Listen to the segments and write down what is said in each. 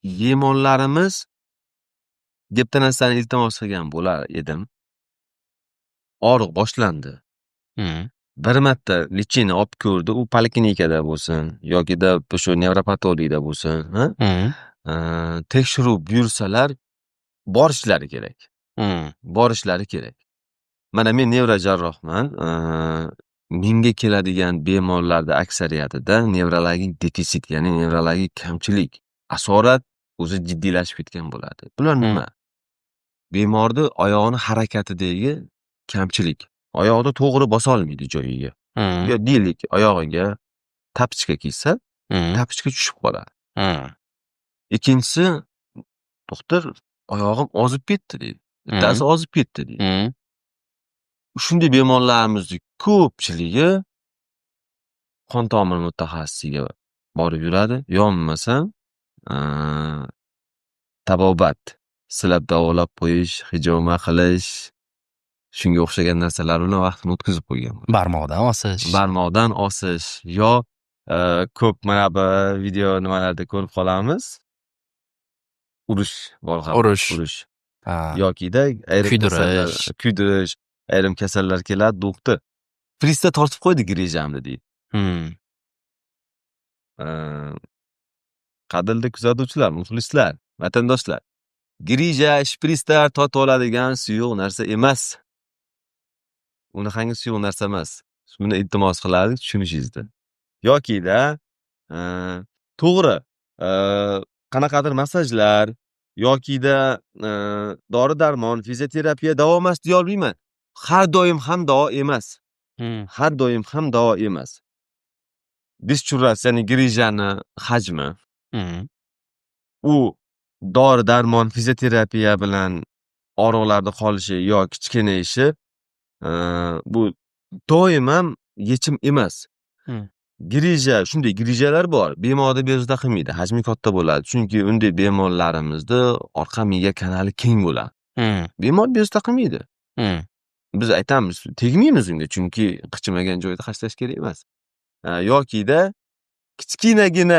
bemorlarimiz bitta narsani iltimos qilgan bo'lar edim. Og'riq boshlandi. Bir marta lechini olib ko'rdi, u poliklinikada bo'lsin yokida shu nevropatologda bo'lsin, tekshiruv buyursalar borishlari kerak. Borishlari kerak. Mana men nevrojarrohman. Menga keladigan bemorlarda aksariyatida nevrologik defitsit, ya'ni nevrologik kamchilik, asorat o'zi jiddiylashib ketgan bo'ladi. Bular nima? Bemorning oyog'ini harakatidagi kamchilik. Oyoqni to'g'ri bosa olmaydi joyiga. Yo deylik, oyog'iga tapichka kiysa, tapichka tushib qoladi. Ikkinchisi, doktor oyog'im ozib ketdi deydi. Bittasi ozib ketdi deydi. Shunday bemorlarimizni ko'pchiligi qon tomir mutaxassisiga borib yuradi. Yonmasam tabobat, silab davolab qo'yish, hijoma qilish, shunga o'xshagan narsalar bilan vaqtini o'tkazib qo'ygan. Barmoqdan osish yo ko'p mana bu video nimalarda ko'rib qolamiz. Urush bor ham. Urush. Yokida kuydirish, ayrim kasallar keladi, doktor frista tortib qo'ydi grejamni deydi. Qadrli kuzatuvchilar, muxlislar, vatandoshlar, grija, shpristlar tortib oladigan suyuq narsa emas. Unaqangi suyuq narsa emas. Shuni iltimos qiladi tushunishingizda. Yokida to'g'ri qanaqadir masajlar yokida dori-darmon, fizioterapiya davo emas deya olmayman. Har doim ham davo emas. Har doim ham davo emas. Dischurras, ya'ni grijani hajmi. U dori-darmon, fizioterapiya bilan og'riqlarning qolishi yo kichkinayishi bu doim ham yechim emas. Grija, shunday grijalar bor. Bemorni bezovta qilmaydi, hajmi katta bo'ladi. Chunki unday bemorlarimizda orqa miya kanali keng bo'ladi. Bemor bezovta qilmaydi. Biz aytamiz, tegmaymiz unga, chunki qichimagan joyda hashlash kerak emas. Yokida kichkinagina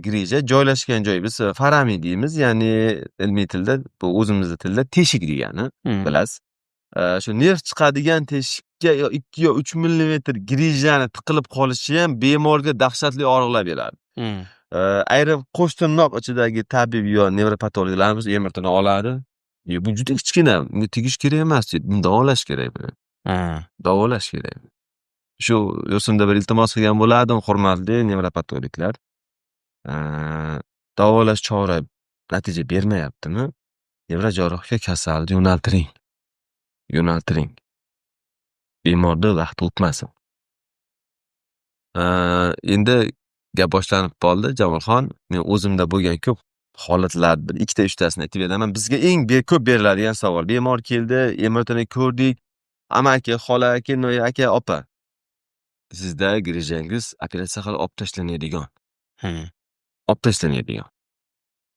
grija joylashgan joy biz farami deymiz, ya'ni ilmiy tilda, bu o'zimizning tilda teshik degani, bilasiz. Shu nerv chiqadigan teshikka 2 yo 3 millimetr grijani tiqilib qolishi ham bemorga dahshatli og'riqlar beradi. Ayrim qo'sh tirnoq ichidagi tabib yo nevropatologlarimiz MRTni oladi. Bu juda kichkina, bunga tegish kerak emas deydi. Buni davolash kerak buni. Davolash kerak. Shu yo'sinda bir iltimos qilgan bo'lardim, hurmatli nevropatologlar. Davolash chora natija bermayaptimi? Nevrojarrohga kasalni yo'naltiring. Bemorda vaqt o'tmasin. Endi gap boshlanib qoldi, Jamolxon. Men o'zimda bo'lgan ko'p holatlar, bir ikkita uchtasini aytib beraman. Bizga eng ko'p beriladigan savol. Bemor keldi, MRTni ko'rdik. Amaki, xola, kelinoyi, aka, opa. Sizda grijangiz operatsiya qilib olib tashlanadigan. Olib tashlanadigan.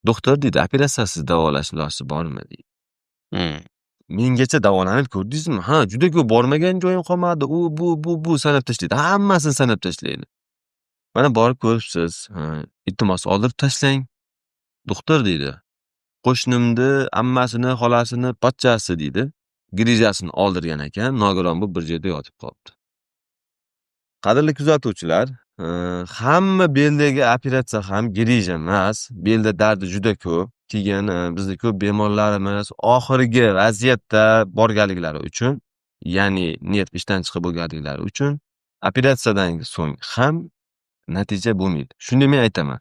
Doktor dedi, operatsiyasiz davolash iloji bormi deydi. Mengacha davolanib ko'rdingizmi? Ha, juda ko'p bormagan joyim qolmadi. U bu sanab tashlaydi. Hammasini sanab tashlaydi. Mana borib ko'ribsiz. Iltimos oldirib tashlang. Doktor deydi. Qo'shnimni ammasini, xolasini pochchasi deydi. Grijasini oldirgan ekan, nogiron bu bir joyda yotib qolibdi. Qadrli kuzatuvchilar, hamma beldagi operatsiya ham grija emas. Belda dardi juda ko'p. Keyin bizda ko'p bemorlarimiz oxirgi vaziyatda borganliklari uchun, ya'ni nerv ishdan chiqib bo'lganliklari uchun operatsiyadan so'ng ham natija bo'lmaydi. Shunda men aytaman.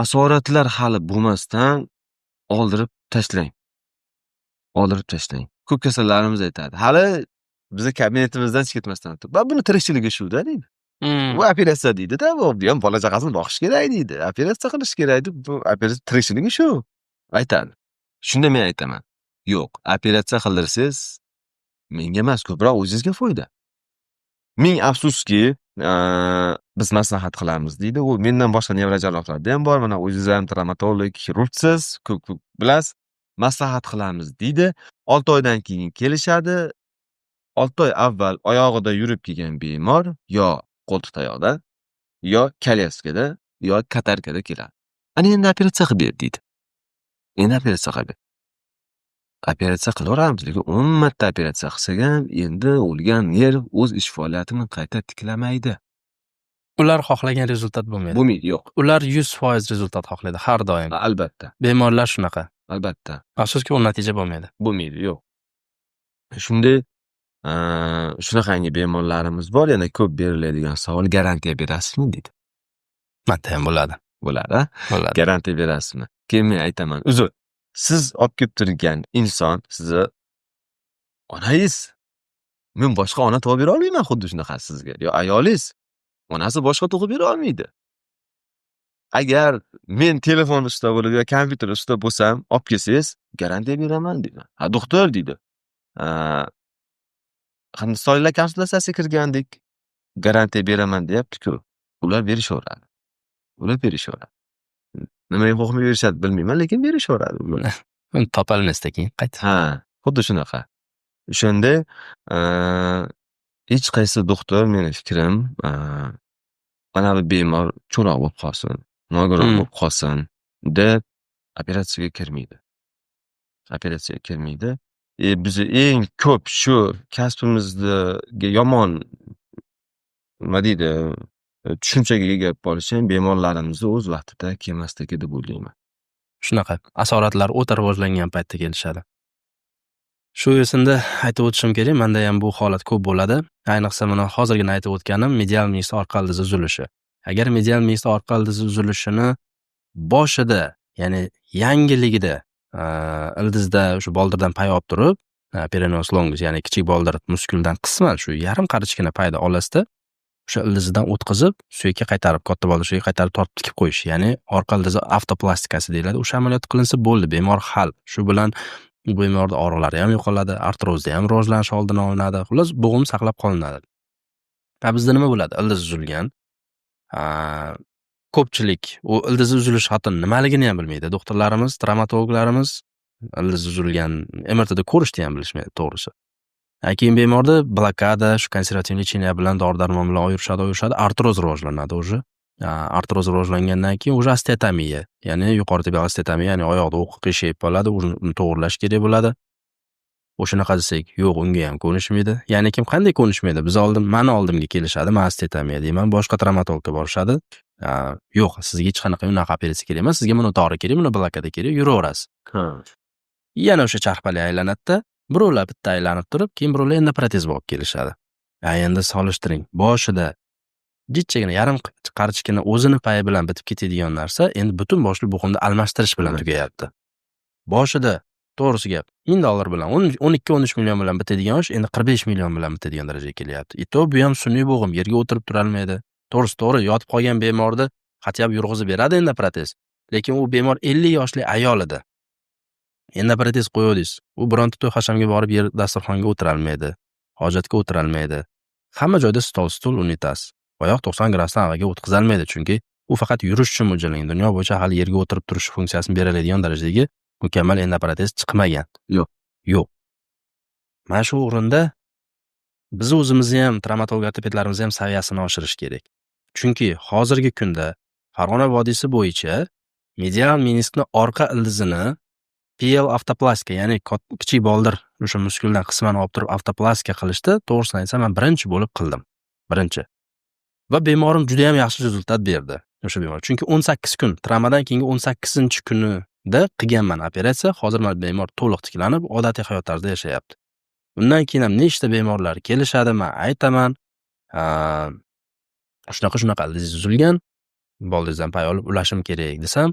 Asoratlar hali bo'lmasdan oldirib tashlang. Ko'p kasallarimiz aytadi. Hali bizni kabinetimizdan chiqib ketmasdan turib, buni tirikchiligi shu-da deydi. Bu operatsiya deydi-da, bu ham bola chaqasini boqish kerak deydi. Operatsiya qilish kerak deb, bu operatsiya tirikchiligi shu. Aytadi. Shunda men aytaman. Yo'q, operatsiya qildirsiz, menga emas, ko'proq o'zingizga foyda. Ming afsuski, biz maslahat qilamiz deydi. U mendan boshqa nevrojarrohlarda ham bor. Mana o'zingiz ham travmatolog, xirurgsiz, ko'p bilasiz. Maslahat qilamiz deydi. 6 oydan keyin kelishadi. 6 oy avval oyog'ida yurib kelgan bemor yo qo'ltiq tayoqda yo kolyaskada yoki katarkada keladi. Ana endi operatsiya qilib ber deydi. Endi operatsiya qilib ber. Operatsiya qilaveramiz, lekin 10 marta operatsiya qilsak ham endi o'lgan nerv o'z ish faoliyatini qayta tiklamaydi. Ular xohlagan rezultat bo'lmaydi. Bo'lmaydi, yo'q. Ular 100% rezultat xohlaydi har doim. Albatta, Bemorlar shunaqa. albatta. Afsuski, u natija bo'lmaydi. Bo'lmaydi, yo'q. Shunday shunaqangi bemorlarimiz bor. Yana ko'p beriladigan savol, garantiya berasizmi deydi. Manda ham bo'ladi. Bo'ladi, a? Bo'ladi. Garantiya berasizmi? Keyin men aytaman. Uzr. Siz olib kelib turgan inson, sizni onangiz. Men boshqa ona tug'ib bera olmayman xuddi shunaqa sizga. Yo ayolingiz onasi boshqa tug'ib bera olmaydi. Agar men telefon ustida bo'lib yo kompyuter ustida bo'lsam, olib kelsangiz, garantiya beraman deydi. Ha, doktor deydi. Hindistonliklar konsultatsiyasiga kirgandik. Garantiya beraman deyapti-ku. Ular berishaveradi. Nimaga xo'may berishadi bilmayman, lekin berishaveradi ular. Uni topolmasdan keyin qayt. Ha, xuddi shunaqa. O'shanda hech qaysi doktor, meni fikrim, mana bu bemor cho'loq bo'lib qolsin, nogiron bo'lib qolsin deb operatsiyaga kirmaydi. Biz eng ko'p shu kasbimizga yomon nima deydi, tushunchaga ega bo'lish ham bemorlarimizni o'z vaqtida kelmasligi deb o'ylayman. Shunaqa asoratlar o'ta rivojlangan paytda kelishadi. Shu yo'sinda aytib o'tishim kerak, menda ham bu holat ko'p bo'ladi. Ayniqsa mana hozirgina aytib o'tganim medial miya orqa ildizi uzilishi. Agar medial miya orqa ildizi uzilishini boshida, ya'ni yangiligida ildizda shu boldirdan pay olib turib, perineus longus, ya'ni kichik boldir muskuldan qisman shu yarim qarichgina payda olasida o'sha ildizidan o'tkazib, suyakka qaytarib, katta boldir suyakka qaytarib tortib tikib qo'yish, ya'ni orqa ildizi avtoplastikasi deyiladi. O'sha amaliyot qilinsa bo'ldi, bemor hal. Shu bilan bu bemorda og'riqlari ham yo'qoladi, artrozda ham rivojlanish oldini olinadi. Xullas, bo'g'im saqlab qolinadi. Bizda nima bo'ladi? Ildiz uzilgan. Ko'pchilik u ildiz uzilishi hatto nimaligini ham bilmaydi. Doktorlarimiz, travmatologlarimiz ildiz uzilgan MRTda ko'rishni ham bilishmaydi, to'g'risi. Keyin bemorda blokada, shu konservativ lecheniya bilan dori-darmon bilan oyirishadi, artroz rivojlanadi o'zi. Artroz rivojlangandan keyin o'zi osteotomiya, ya'ni yuqori tibbiy osteotomiya, ya'ni oyoqda o'q qiyshayib qoladi, uni to'g'irlash kerak bo'ladi. O'shanaqa desak, yo'q, unga ham ko'nishmaydi. Ya'ni kim qanday ko'nishmaydi? Biz meni oldimga kelishadi, men osteotomiya deyman, boshqa travmatologga borishadi. Yo'q, sizga hech qanaqa unaqa operatsiya kerak emas, sizga mana dori kerak, mana blokada kerak, yuraverasiz. Yana o'sha charxpali aylanadi-da, birovlar bitta aylanib turib, keyin birovlar endi protez olib kelishadi. Endi solishtiring. Boshida jichchagina yarim qarichgina o'zini payi bilan bitib ketadigan narsa endi butun boshli bo'g'imda almashtirish bilan tugayapti. Boshida to'g'risi gap $1000 bilan 12-13 million bilan bitadigan ish endi 45 million bilan bitadigan darajaga kelyapti. Bu ham sun'iy bo'g'im, yerga o'tirib tura olmaydi. To'g'ri, yotib qolgan bemorni xatyab yurg'izib beradi endi protez. Lekin u bemor 50 yoshli ayol edi. Endi protez qo'yadingiz. U bironta to'y hashamga borib yer dasturxonga o'tira olmaydi. Hojatga o'tira olmaydi. Hamma joyda stul, unitaz. Oyoq 90 gradusdan avvalga o'tkazilmaydi, chunki u faqat yurish uchun mo'ljallangan. Dunyo bo'yicha hali yerga o'tirib turish funksiyasini beradigan darajadagi mukammal endoprotez chiqmagan. Yo'q. Mana shu o'rinda biz o'zimizni ham, travmatolog ortopedlarimizni ham saviyasini oshirish kerak. Chunki hozirgi kunda Farg'ona vodiysi bo'yicha medial meniskni orqa ildizini PL avtoplastika, ya'ni kichik boldir o'sha muskuldan qisman olib turib avtoplastika qilishda, to'g'risini aytsam, men birinchi bo'lib qildim. Birinchi. Va bemorim juda ham yaxshi rezultat berdi. O'sha bemor. Chunki 18 kun, travmadan keyingi 18-kunida qilganman operatsiya. Hozir men bemor to'liq tiklanib, odatiy hayot tarzida yashayapti. Undan keyin ham nechta bemorlar kelishadi, men aytaman, shunaqa ildiz uzilgan, boldizdan pay olib ulashim kerak desam,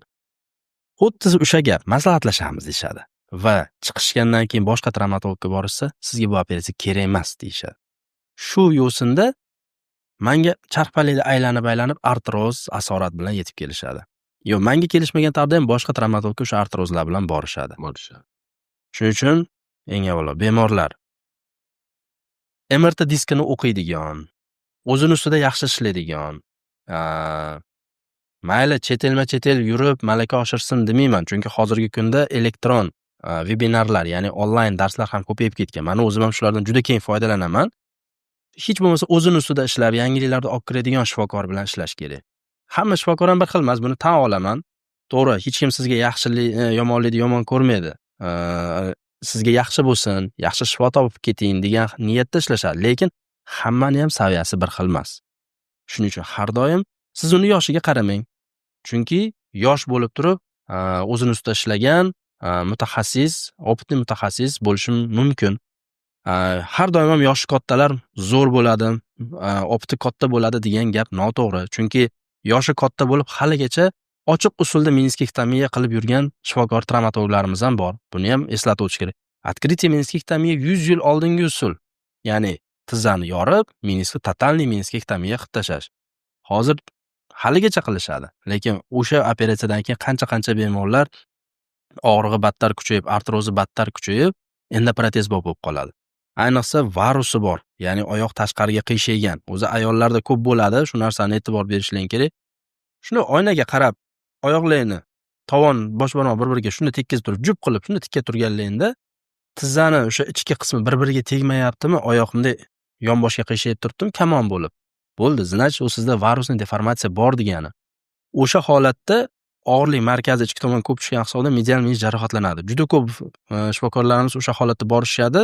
xuddi o'sha gap, maslahatlashamiz deyshadi. Va chiqishgandan keyin boshqa travmatologga borishsa, sizga bu operatsiya kerak emas deyshadi. Shu yo'sinda menga charxpalida aylanib artroz, asorat bilan yetib kelishadi. Yo'q, menga kelishmagan taqdirda ham boshqa travmatologga o'sha artrozlar bilan borishadi. Shuning uchun eng avvalo bemorlar MRT diskini o'qiydigan, o'zini ustida yaxshi ishlaydigan, mayli chet el yurib malaka oshirsin demayman, chunki hozirgi kunda elektron vebinarlar, ya'ni onlayn darslar ham ko'payib ketgan. Men o'zim ham shulardan juda keng foydalanaman. Hech bo'lmasa o'zini ustida ishlab, yangiliklarni olib kiradigan shifokor bilan ishlash kerak. Hamma shifokor ham bir xil emas, buni tan olaman. To'g'ri, hech kim sizga yomonlikni yomon ko'rmaydi. Sizga yaxshi bo'lsin, yaxshi shifo topib keting degan niyatda ishlashadi, lekin hammani ham saviyasi bir xil emas. Shuning uchun har doim siz uni yoshiga qaramang. Chunki yosh bo'lib turib, o'zini ustida ishlagan mutaxassis, opitli mutaxassis bo'lishi mumkin. Har doim ham yoshi kattalar zo'r bo'ladi, opiti katta bo'ladi degan gap noto'g'ri. Chunki yoshi katta bo'lib haligacha ochiq usulda meniskektomiya qilib yurgan shifokor travmatologlarimiz ham bor. Buni ham eslatib o'tish kerak. Открытие meniskektomiya 100 yil oldingi usul. Ya'ni tizzani yorib, meniskni totalniy meniskektomiya qilib tashlash. Hozir haligacha qilishadi, lekin o'sha operatsiyadan keyin qancha bemorlar og'rig'i battar kuchayib, artrozi battar kuchayib, endoprotez bo'lib qoladi. Ayniqsa varusi bor, ya'ni oyoq tashqariga qiyshaygan. O'zi ayollarda ko'p bo'ladi, shu narsani e'tibor berishlaring kerak. Shuni oynaga qarab, oyoqlarini tovon, bosh barmoq bir-biriga shuni tekkizib turib, jup qilib shuni tikka turganligingda tizzani o'sha ichki qismi bir-biriga tegmayaptimi, oyoq bunday yonboshga qiyshayib turibdimi, kamon bo'lib. Bo'ldi, значит, u sizda varusni deformatsiya bor degani. O'sha holatda og'irlik markazi ichki tomon ko'p tushgan hisobda medial menis jarohatlanadi. Juda ko'p shifokorlarimiz o'sha holatda borishadi.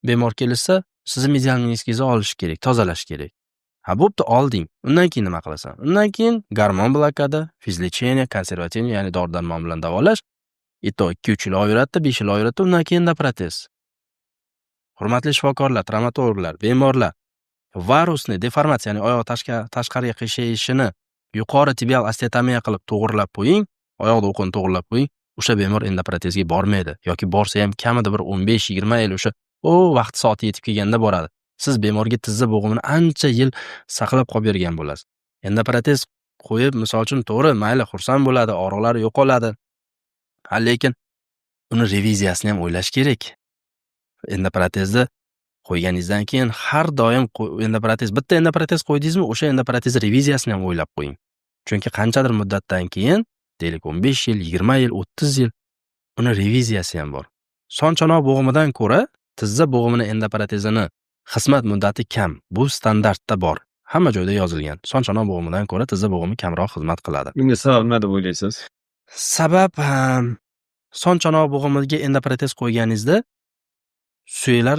Bemor kelsa, sizni medial meniskingizni olish kerak, tozalash kerak. Ha, bo'pti, olding. Undan keyin nima qilasan? Undan keyin gormon blokada, fizlecheniya, konservativ, ya'ni dori-darmon bilan davolash. 2-3 yil oyoratda, 5 yil oyoratda, undan keyin endoprotez. Hurmatli shifokorlar, travmatologlar, bemorlar, varusni deformatsiya, ya'ni oyoq tashqariga qiyshayishini yuqori tibial osteotomiya qilib to'g'rilab qo'ying, oyoqda o'qini to'g'rilab qo'ying, o'sha bemor endoprotezga bormaydi yoki borsa ham kamida bir 15-20 yil o'sha vaqt soati yetib kelganda boradi. Siz bemorga tizza bo'g'imini ancha yil saqlab qolib bergan bo'lasiz. Endoprotez qo'yib, misol uchun to'g'ri, mayli, xursand bo'ladi, og'riqlari yo'qoladi. Lekin uni reviziyasini ham o'ylash kerak. Endoprotezni qo'yganingizdan keyin har doim bitta endoprotez qo'ydingizmi, o'sha endoprotez reviziyasini ham o'ylab qo'ying. Chunki qanchadir muddatdan keyin, deylik 15 yil, 20 yil, 30 yil uni reviziyasi ham bor. Son chanoq bo'g'imidan ko'ra tizza bo'g'imini endoprotezini xizmat muddati kam. Bu standartda bor. Hamma joyda yozilgan. Son chanoq bo'g'imidan ko'ra tizza bo'g'imi kamroq xizmat qiladi. Bunga sabab nima deb o'ylaysiz? Sabab son chanoq bo'g'imiga endoprotez qo'yganingizda suyaklar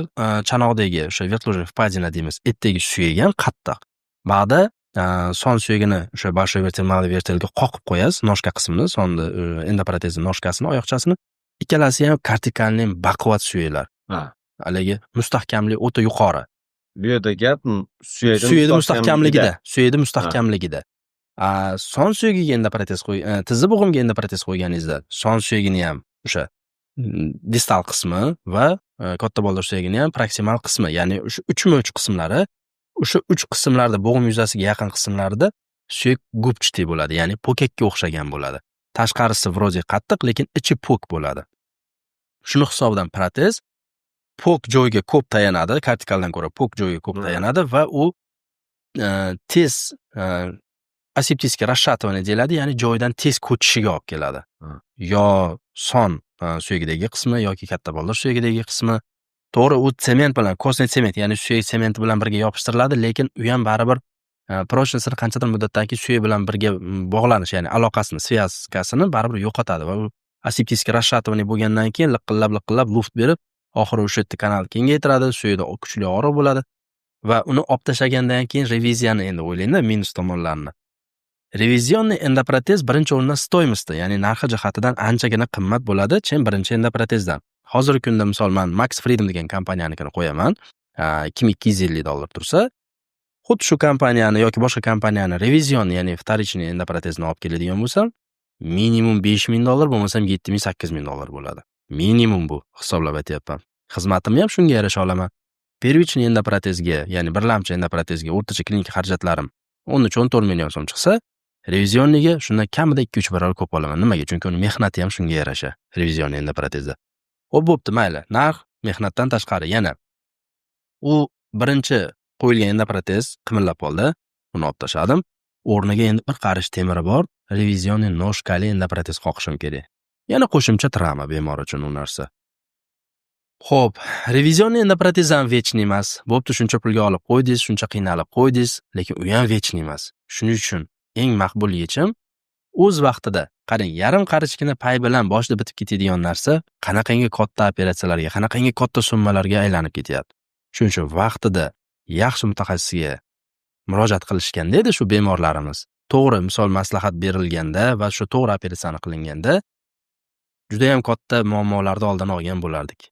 chanoqdagi o'sha vertложная впадина deymiz, etdagi suyak ham qattiq. Ba'da son suyagini o'sha большой vertebral vertelga qoqib qo'yasiz, noshka qismini, sonni endoprotezning noshkasini, oyoqchasini. Ikkalasi ham kortikalniy baquvvat suyaklar. Haligi mustahkamlik o'ta yuqori. Bu yerda gap suyakning mustahkamligida. Son suyagiga endoprotez tizza bo'g'imiga endoprotez qo'yganingizda, son suyagini ham o'sha distal qismi va katta boldir suyagini ham proksimal qismi, ya'ni o'sha uchma-uch qismlari, o'sha 3 qismlarda bo'g'im yuzasiga yaqin qismlarida suyak gubchitay bo'ladi, ya'ni po'kakka o'xshagan bo'ladi. Tashqarisi вроде qattiq, lekin ichi po'k bo'ladi. Shuni hisobidan protez po'k joyga ko'p tayanadi, kortikaldan ko'ra po'k joyga ko'p tayanadi va u tez aseptiskiy расшатывание deyiladi, ya'ni joydan tez ko'chishiga olib keladi. Yo son suyagidagi qismi yoki katta boldir suyagidagi qismi. To'g'ri, u sement bilan, kosnet sement, ya'ni suyak sementi bilan birga yopishtiriladi, lekin u ham baribir prочностьni qanchadir muddatdan keyin suyak bilan birga bog'lanish, ya'ni aloqasini, svязкасini baribir yo'qotadi va u aseptiskiy расшатывание bo'lgandan keyin liqillab luft berib, oxiri o'sha yerda kanalni kengaytiradi, suyakda kuchli og'riq bo'ladi va uni olib tashlagandan keyin reviziyani endi o'ylaydi, minus tomonlarini. Revizyonniy endoprotez birinchi o'rinda stoyimizda, ya'ni narxi jihatidan anchagina qimmat bo'ladi, chem birinchi endoprotezdan. Hozirgi kunda misol men Max Freedom degan kompaniyanikini qo'yaman. $2250 tursa, xuddi shu kompaniyani yoki boshqa kompaniyani revizion, ya'ni вторичный endoprotezni olib keladigan bo'lsam, minimum $5000 bo'lmasam $7000-8000 bo'ladi. Minimum bu hisoblab aytyapman. Xizmatimni ham shunga yarasha olaman. Первичный endoprotezga, ya'ni birlamchi endoprotezga o'rtacha klinik xarajatlarim 13-14 million so'm chiqsa, revizionniga shundan kamida 2-3 barobar ko'p olaman. Nimaga? Chunki uni mehnati ham shunga yarasha, revizion endoprotezda. Bo'pti, mayli. Narx mehnatdan tashqari yana. U birinchi qo'yilgan endoprotez qimillab qoldi. Uni olib tashladim. O'rniga endi bir qarish temiri bor, revizionni noshkali endoprotez qoqishim kerak. Yana qo'shimcha travma bemor uchun u narsa. Xo'p, revizionni endoprotez ham vechniy emas. Bo'pti, shuncha pulga olib qo'ydingiz, shuncha qiynalib qo'ydingiz, lekin u ham vechniy emas. Shuning uchun eng maqbul yechim o'z vaqtida, qarang, yarim qarichkina pay bilan boshida bitib ketadigan narsa qanaqangi katta operatsiyalarga, qanaqangi katta summalarga aylanib ketyapti. Shuning uchun vaqtida yaxshi mutaxassisga murojaat qilishganda edi shu bemorlarimiz. To'g'ri, misol maslahat berilganda va shu to'g'ri operatsiyani qilinganda juda ham katta muammolarni oldini olgan bo'lardik.